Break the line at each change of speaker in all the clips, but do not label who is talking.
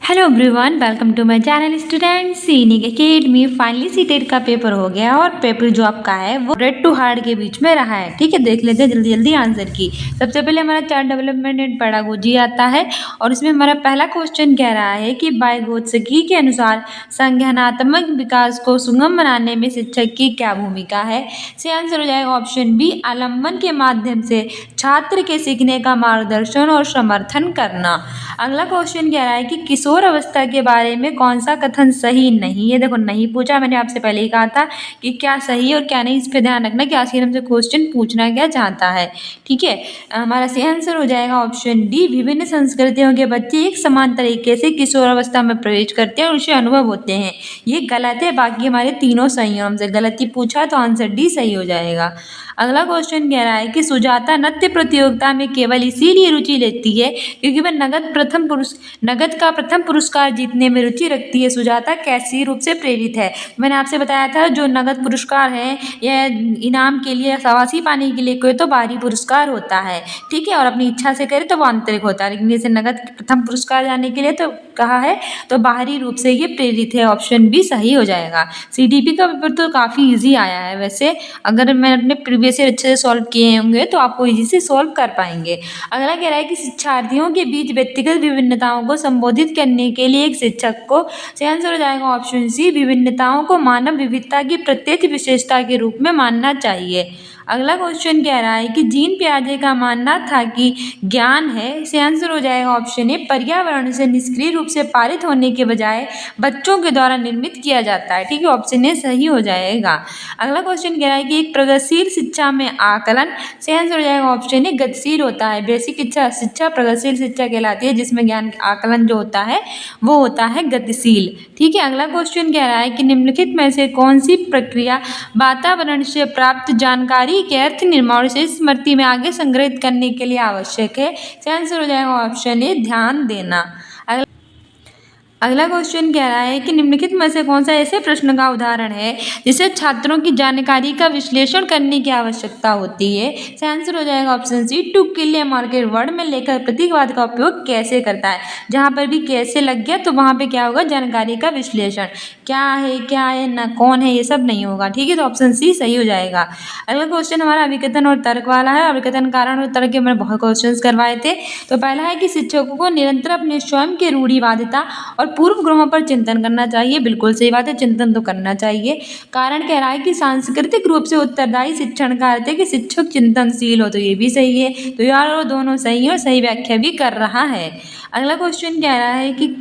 Hello everyone, welcome to my channel student scenic academy. Finally CTET का paper हो गया और पेपर जो आपका है वो रेड टू हार्ड के बीच में रहा है। ठीक है, देख लेते हैं जल्दी जल्दी आंसर की। सबसे पहले हमारा चाइल्ड डेवलपमेंट एंड पेडागोजी आता है और इसमें हमारा पहला क्वेश्चन कह रहा है कि वाइगोत्स्की के अनुसार संज्ञानात्मक विकास को सुगम बनाने में शिक्षक की क्या भूमिका है। से आंसर हो जाएगा ऑप्शन बी, आलम्बन के माध्यम से छात्र के सीखने का मार्गदर्शन और समर्थन करना। अगला क्वेश्चन कह रहा है कि किशोर अवस्था के बारे में कौन सा कथन सही नहीं है। देखो, नहीं पूछा, मैंने आपसे पहले ही कहा था कि क्या सही और क्या नहीं, इस पे ध्यान रखना कि आखिर हमसे क्वेश्चन पूछना क्या चाहता है। ठीक है, हमारा सही आंसर हो जाएगा ऑप्शन डी, विभिन्न संस्कृतियों के बच्चे एक समान तरीके से किशोर अवस्था में प्रवेश करते हैं और उसे अनुभव होते हैं। ये गलत है, बाकी हमारे तीनों सही हैं। हमसे गलती पूछा तो आंसर डी सही हो जाएगा। अगला क्वेश्चन कह रहा है कि सुजाता नृत्य प्रतियोगिता में केवल इसीलिए रुचि लेती है क्योंकि वह नगद का प्रथम पुरस्कार जीतने में रुचि रखती है। सुजाता कैसी रूप से प्रेरित है। मैंने आपसे बताया था जो नगद पुरस्कार है यह इनाम के लिए, शाबाशी पाने के लिए कोई तो बाहरी पुरस्कार होता है। ठीक है, और अपनी इच्छा से करे तो वो आंतरिक होता है, लेकिन जैसे नगद प्रथम पुरस्कार जाने के लिए तो कहा है तो बाहरी रूप से ये प्रेरित है। ऑप्शन बी सही हो जाएगा। सीडीपी का पेपर तो काफ़ी इजी आया है वैसे, अगर मैं अपने प्रीवियस ईयर अच्छे से सॉल्व किए होंगे तो आपको इजी से सॉल्व कर पाएंगे। अगला कह रहा है कि शिक्षार्थियों के बीच व्यक्तिगत विभिन्नताओं को संबोधित करने के लिए एक शिक्षक को, सही आंसर हो जाएगा ऑप्शन सी, विभिन्नताओं को मानव विविधता की प्रत्यक्ष विशेषता के रूप में मानना चाहिए। अगला क्वेश्चन कह रहा है कि जीन पियाजे का मानना था कि ज्ञान है, इसे आंसर हो जाएगा ऑप्शन ए, पर्यावरण से निष्क्रिय रूप से पारित होने के बजाय बच्चों के द्वारा निर्मित किया जाता है। ठीक है, ऑप्शन ए सही हो जाएगा। अगला क्वेश्चन कह रहा है कि एक प्रगतिशील शिक्षा में आकलन, से आंसर हो जाएगा ऑप्शन ए, गतिशील होता है। बेसिक शिक्षा प्रगतिशील शिक्षा कहलाती है जिसमें ज्ञान आकलन जो होता है वो होता है गतिशील। ठीक है, अगला क्वेश्चन कह रहा है कि निम्नलिखित में से कौन सी प्रक्रिया वातावरण से प्राप्त जानकारी के अर्थ निर्माण से स्मृति में आगे संग्रहित करने के लिए आवश्यक है। इसका आंसर हो जाएगा ऑप्शन ए, ध्यान देना। अगला क्वेश्चन कह रहा है कि निम्नलिखित में से कौन सा ऐसे प्रश्न का उदाहरण है जिसे छात्रों की जानकारी का विश्लेषण करने की आवश्यकता होती है। इसका आंसर हो जाएगा option C, to kill a mockingbird में लेकर प्रतीकवाद का उपयोग कैसे करता है। जहाँ पर भी कैसे लग गया तो वहाँ पे क्या होगा, जानकारी का विश्लेषण, क्या है ना कौन है, ये सब नहीं होगा। ठीक है, तो ऑप्शन सी सही हो जाएगा। अगला क्वेश्चन हमारा अभिकथन और तर्क वाला है। अभिकथन कारण और तर्क के मैंने बहुत क्वेश्चन करवाए थे। तो पहला है कि शिक्षकों को निरंतर अपने स्वयं के रूढ़िवादिता और पूर्व ग्रहों पर चिंतन करना चाहिए। बिल्कुल सही बात है, चिंतन तो करना चाहिए। कारण कह रहा है कि सांस्कृतिक रूप से उत्तरदायी शिक्षण का अर्थ है कि शिक्षक चिंतनशील हो, तो ये भी सही है। तो यार वो दोनों सही है और सही व्याख्या भी कर रहा है। अगला क्वेश्चन कह रहा है कि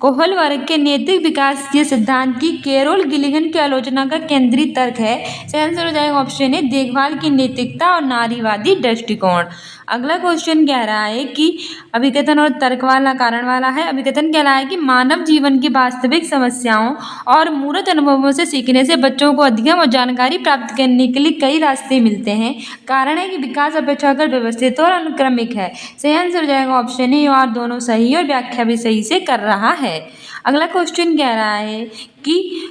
कोहल वर्ग के नैतिक विकास के सिद्धांत की कैरोल गिलिगन की आलोचना का केंद्रीय तर्क है। इसका आंसर हो जाएगा ऑप्शन ए, देखभाल की नैतिकता और नारीवादी दृष्टिकोण। अगला क्वेश्चन कह रहा है कि अभिकथन और तर्क वाला कारण वाला है। अभिकथन कह रहा है कि मानव जीवन की वास्तविक समस्याओं और मूर्त अनुभवों से सीखने से बच्चों को अधिगम और जानकारी प्राप्त करने के लिए कई रास्ते मिलते हैं। कारण है कि विकास अपेक्षाकृत व्यवस्थित और अनुक्रमिक है। सही आंसर हो जाएगा ऑप्शन ए, और दोनों सही और व्याख्या भी सही से कर रहा है। अगला क्वेश्चन कह रहा है कि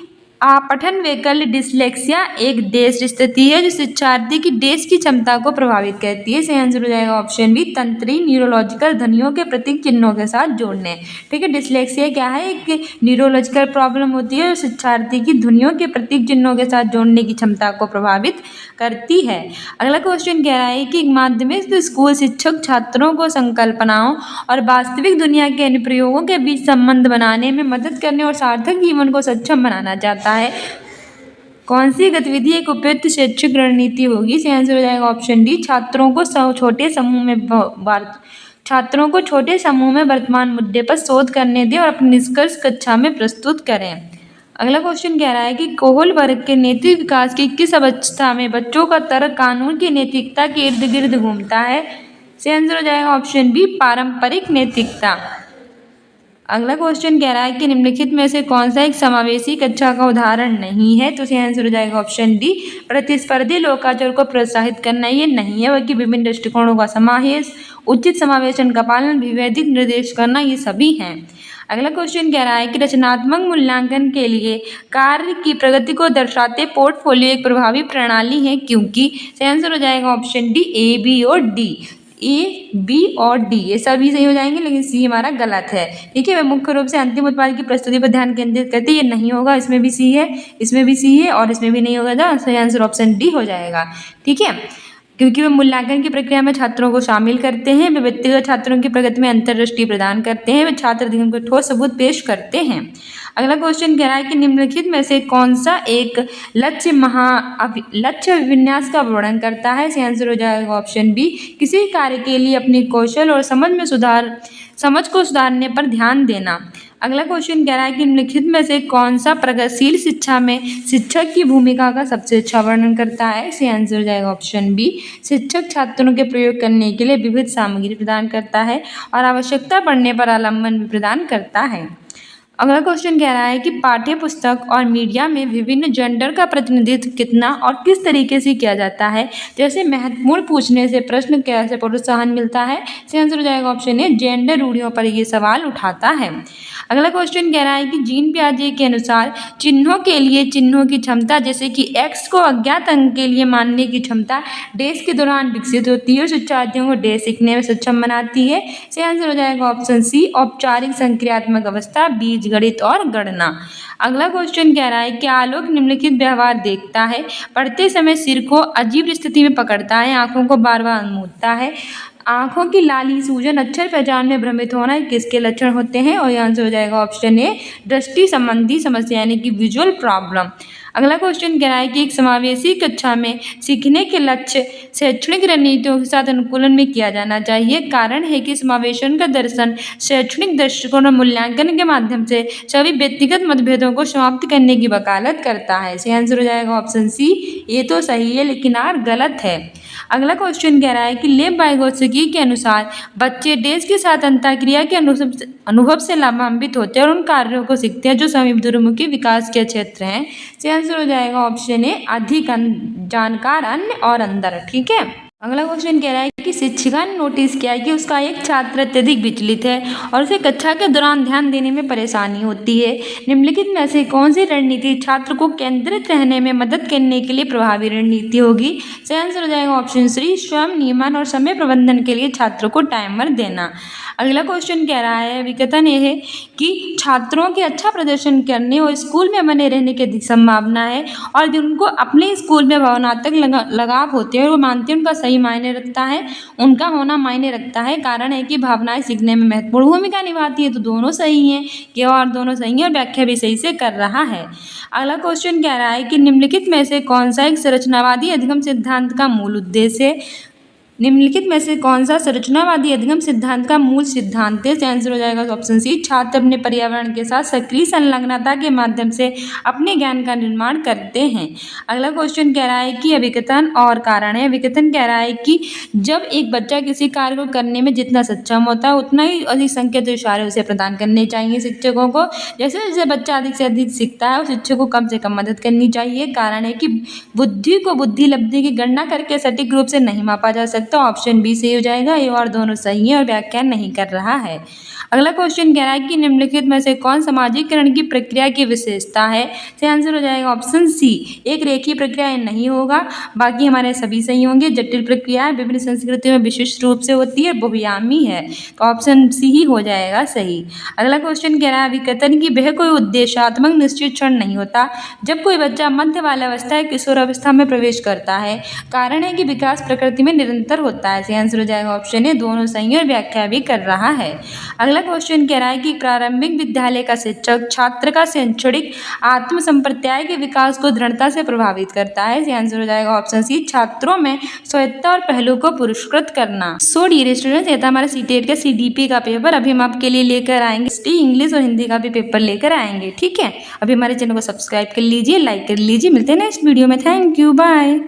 पठन वैकल्य डिसलेक्सिया एक देश स्थिति है जो शिक्षार्थी की देश की क्षमता को प्रभावित करती है। सही आंसर हो जाएगा ऑप्शन बी, तंत्री न्यूरोलॉजिकल ध्वनियों के प्रतीक चिन्हों के साथ जोड़ने। ठीक है, डिसलेक्सिया क्या है, एक न्यूरोलॉजिकल प्रॉब्लम होती है जो शिक्षार्थी की ध्वनियों के प्रतीक चिन्हों के साथ जोड़ने की क्षमता को प्रभावित करती है। अगला क्वेश्चन कह रहा है कि माध्यमिक स्कूल शिक्षक छात्रों को संकल्पनाओं और वास्तविक दुनिया के अनुप्रयोगों के बीच संबंध बनाने में मदद करने और सार्थक जीवन को सक्षम बनाना चाहता है। कौन सी गतिविधि एक उपयुक्त शैक्षिक रणनीति होगी। इसका आंसर हो जाएगा ऑप्शन डी, छात्रों को छोटे समूह में वर्तमान मुद्दे पर शोध करने दें और अपने निष्कर्ष कक्षा में प्रस्तुत करें। अगला क्वेश्चन कह रहा है कि कोहल वर्ग के नैतिक विकास की किस अवस्था में बच्चों का तर्क कानून की नैतिकता के इर्द गिर्द घूमता है। इसका आंसर हो जाएगा ऑप्शन बी, पारंपरिक नैतिकता। अगला क्वेश्चन कह रहा है कि निम्नलिखित में से कौन सा एक समावेशी कक्षा का उदाहरण नहीं है। तो इसका आंसर हो जाएगा ऑप्शन डी, प्रतिस्पर्धी लोकाचार को प्रोत्साहित करना। ये नहीं है, बल्कि विभिन्न दृष्टिकोणों का समावेश, उचित समावेशन का पालन, विवेदिक निर्देश करना, ये सभी हैं। अगला क्वेश्चन कह रहा है कि रचनात्मक मूल्यांकन के लिए कार्य की प्रगति को दर्शाते पोर्टफोलियो एक प्रभावी प्रणाली है क्योंकि। सही आंसर हो जाएगा ऑप्शन डी, ए, बी और डी। ए, बी और डी ये सभी सही हो जाएंगे, लेकिन सी हमारा गलत है। ठीक है, वह मुख्य रूप से अंतिम उत्पाद की प्रस्तुति पर ध्यान केंद्रित करते हैं, ये नहीं होगा, इसमें भी सी है, इसमें भी सी है और इसमें भी नहीं होगा, तो सही आंसर ऑप्शन डी हो जाएगा। ठीक है, क्योंकि वे मूल्यांकन की प्रक्रिया में छात्रों को शामिल करते हैं, वे व्यक्तिगत छात्रों की प्रगति में अंतर्दृष्टि प्रदान करते हैं, वे छात्र अधिगम को ठोस सबूत पेश करते हैं। अगला क्वेश्चन कह रहा है कि निम्नलिखित में से कौन सा एक लक्ष्य विन्यास का वर्णन करता है। इसका आंसर हो जाएगा ऑप्शन बी, किसी कार्य के लिए अपनी कौशल और समझ को सुधारने पर ध्यान देना। अगला क्वेश्चन कह रहा है कि निम्नलिखित में से कौन सा प्रगतिशील शिक्षा में शिक्षक की भूमिका का सबसे अच्छा वर्णन करता है। इसका आंसर हो जाएगा ऑप्शन बी, शिक्षक छात्रों के प्रयोग करने के लिए विविध सामग्री प्रदान करता है और आवश्यकता पड़ने पर आलम्बन भी प्रदान करता है। अगला क्वेश्चन कह रहा है कि पाठ्य पुस्तक और मीडिया में विभिन्न जेंडर का प्रतिनिधित्व कितना और किस तरीके से किया जाता है। जैसे महत्वपूर्ण पूछने से प्रश्न कैसे प्रोत्साहन मिलता है। इसका आंसर हो जाएगा ऑप्शन ए, जेंडर रूढ़ियों पर ये सवाल उठाता है। अगला क्वेश्चन कह रहा है कि जीन पियाजे के अनुसार चिन्हों के लिए चिन्हों की क्षमता, जैसे कि एक्स को अज्ञात अंक के लिए मानने की क्षमता डेज के दौरान विकसित होती है और शिक्षार्थियों को डेज सीखने में सक्षम बनाती है। इसका आंसर हो जाएगा ऑप्शन सी, औपचारिक संक्रियात्मक अवस्था, बीजगणित और गणना। अगला क्वेश्चन कह रहा है कि आलोक निम्नलिखित व्यवहार देखता है। पढ़ते समय सिर को अजीब स्थिति में पकड़ता है, आंखों को बार बार मूंदता है, आंखों की लाली सूजन, अक्षर पहचान में भ्रमित होना, किसके लक्षण होते हैं। और आंसर हो जाएगा ऑप्शन ए, दृष्टि संबंधी समस्या यानी कि विजुअल प्रॉब्लम। अगला क्वेश्चन कह रहा है कि एक समावेशी कक्षा में सीखने के लक्ष्य शैक्षणिक रणनीतियों के साथ अनुकूलन में किया जाना चाहिए। कारण है कि समावेशन का दर्शन शैक्षणिक दृष्टिकोण और मूल्यांकन के माध्यम से सभी व्यक्तिगत मतभेदों को समाप्त करने की वकालत करता है। इसका आंसर हो जाएगा ऑप्शन सी, ये तो सही है लेकिन आर गलत है। अगला क्वेश्चन कह रहा है कि लेव वाइगोत्स्की के अनुसार बच्चे डेज के साथ अंतःक्रिया के अनुभव से लाभान्वित होते हैं और उन कार्यों को सीखते हैं जो समीपदूरमुखी विकास के क्षेत्र हैं। इसका आंसर हो जाएगा ऑप्शन ए, अधिक जानकार अन्य और अंदर। ठीक है, अगला क्वेश्चन कह रहा है कि शिक्षिका ने नोटिस किया कि उसका एक छात्र अत्यधिक विचलित है और उसे कक्षा के दौरान ध्यान देने में परेशानी होती है। निम्नलिखित में से कौन सी रणनीति छात्र को केंद्रित रहने में मदद करने के लिए प्रभावी रणनीति होगी। इसका आंसर हो जाएगा ऑप्शन सी, स्वयं नियमन और समय प्रबंधन के लिए छात्र को टाइमर देना। अगला क्वेश्चन कह रहा है, विकथन यह है कि छात्रों के अच्छा प्रदर्शन करने और स्कूल में बने रहने की अधिक संभावना है और जिनको अपने स्कूल में भावनात्मक लगाव होते हैं और वो मानते हैं उनका सही मायने रखता है, उनका होना मायने रखता है। कारण है कि भावनाएं सीखने में महत्वपूर्ण भूमिका निभाती है, तो दोनों सही हैं, कि और दोनों सही हैं और व्याख्या भी सही से कर रहा है। अगला क्वेश्चन कह रहा है कि निम्नलिखित में से कौन सा एक संरचनावादी अधिगम सिद्धांत का मूल उद्देश्य है। निम्नलिखित में से कौन सा संरचनावादी अधिगम सिद्धांत का मूल सिद्धांत है। आंसर हो जाएगा ऑप्शन सी, छात्र अपने पर्यावरण के साथ सक्रिय संलग्नता के माध्यम से अपने ज्ञान का निर्माण करते हैं। अगला क्वेश्चन कह रहा है कि विकथन और कारण है। विकथन कह रहा है कि जब एक बच्चा किसी कार्य को करने में जितना सक्षम होता है उतना ही अधिक संकेत इशारे उसे प्रदान करने चाहिए शिक्षकों को। जैसे जैसे बच्चा अधिक से अधिक सीखता है उस शिक्षक को कम से कम मदद करनी चाहिए। कारण है कि बुद्धि को बुद्धि लब्धि की गणना करके सटीक रूप से नहीं मापा जा सकता। तो ऑप्शन बी सही हो जाएगा, ये और दोनों सही है और व्याख्या नहीं कर रहा है। अगला क्वेश्चन कह रहा है कि निम्नलिखित में से कौन सामाजिकरण की प्रक्रिया की विशेषता है। तो आंसर हो जाएगा ऑप्शन सी, एक रेखीय प्रक्रिया नहीं होगा, बाकी हमारे सभी सही होंगे। जटिल प्रक्रिया विभिन्न संस्कृतियों में विशिष्ट रूप से होती है, बहुआयामी है, तो ऑप्शन सी ही हो जाएगा सही। अगला क्वेश्चन कह रहा है विकथन की वह कोई उद्देश्यात्मक निश्चित क्षण नहीं होता जब कोई बच्चा मध्य बाल्यावस्था या किशोरावस्था में प्रवेश करता है। कारण है कि विकास प्रकृति में निरंतर होता है। इसका आंसर हो जाएगा ऑप्शन ए, दोनों सही और व्याख्या भी कर रहा है। अगला क्वेश्चन कह रहा है कि प्रारंभिक विद्यालय का शिक्षक छात्र का शैक्षणिक आत्म संप्रत्याय के विकास को दृढ़ता से प्रभावित करता है। इसका आंसर हो जाएगा ऑप्शन सी, छात्रों में स्वायत्तता और पहलू को पुरस्कृत करना। सो डियर स्टूडेंट्स, ये था हमारा सीटेट का सीडीपी का पेपर। अभी हम आपके लिए लेकर आएंगे इंग्लिश और हिंदी का भी पेपर लेकर आएंगे। ठीक है, अभी हमारे चैनल को सब्सक्राइब कर लीजिए, लाइक कर लीजिए। मिलते हैं नेक्स्ट वीडियो में। Thank you, bye.